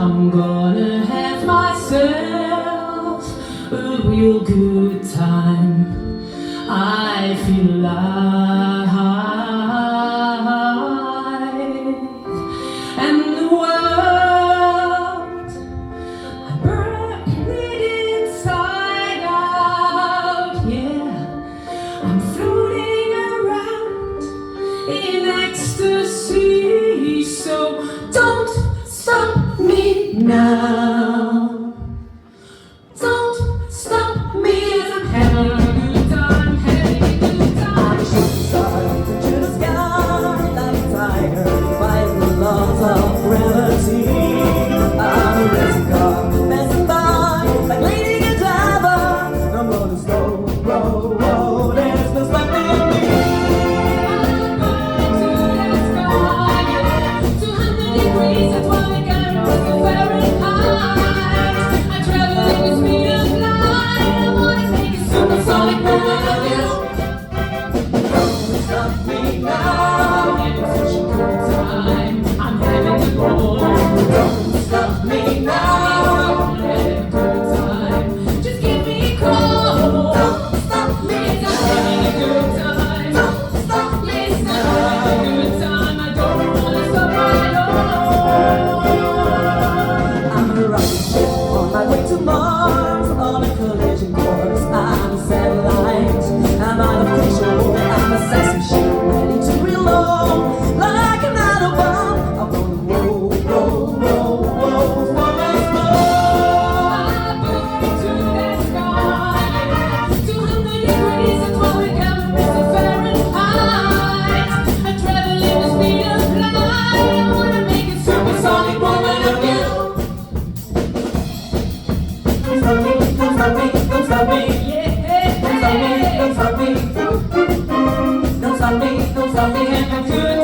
I'm gonna have myself a real good time. I feel alive, and the world, I'm burning it inside out, yeah. I'm floating around in ecstasy, so don't stop me now. Don't stop me as I'm having a good time, having a good time. I'm a shooting star, reaching to the sky like a tiger, fighting the laws of gravity. I'm a racing car, passing by like Lady Godiva. I'm gonna slow, roll, roll, there's no stopping me. I'm going to the sky, yeah. 200 degrees, that's why we got to Fahrenheit. I travel at the speed of light. I wanna take a supersonic moment of you. Don't stop me now. I'm having such a good time. I'm having a ball. Don't stop me now. I'm having a good time. Just give me a call. Don't stop me I'm having a good time. Don't stop me I'm having a good time. I don't wanna stop at all. I'm a rocket ship on my way to Mars, on a collision course. I'm a satellite, I'm out of control. I'm a sex machine ready to reload. Like an atom bomb, I'm gonna roll, roll, roll, roll for this more. I'm going to the sky, yeah. 200 degrees, that's why we got to Fahrenheit. I travel at the speed of light. I wanna make a supersonic moment of you. Don't stop me, don't stop me, don't stop me. Yeah, Don't stop me, don't stop me. Don't stop me, don't stop me. have a good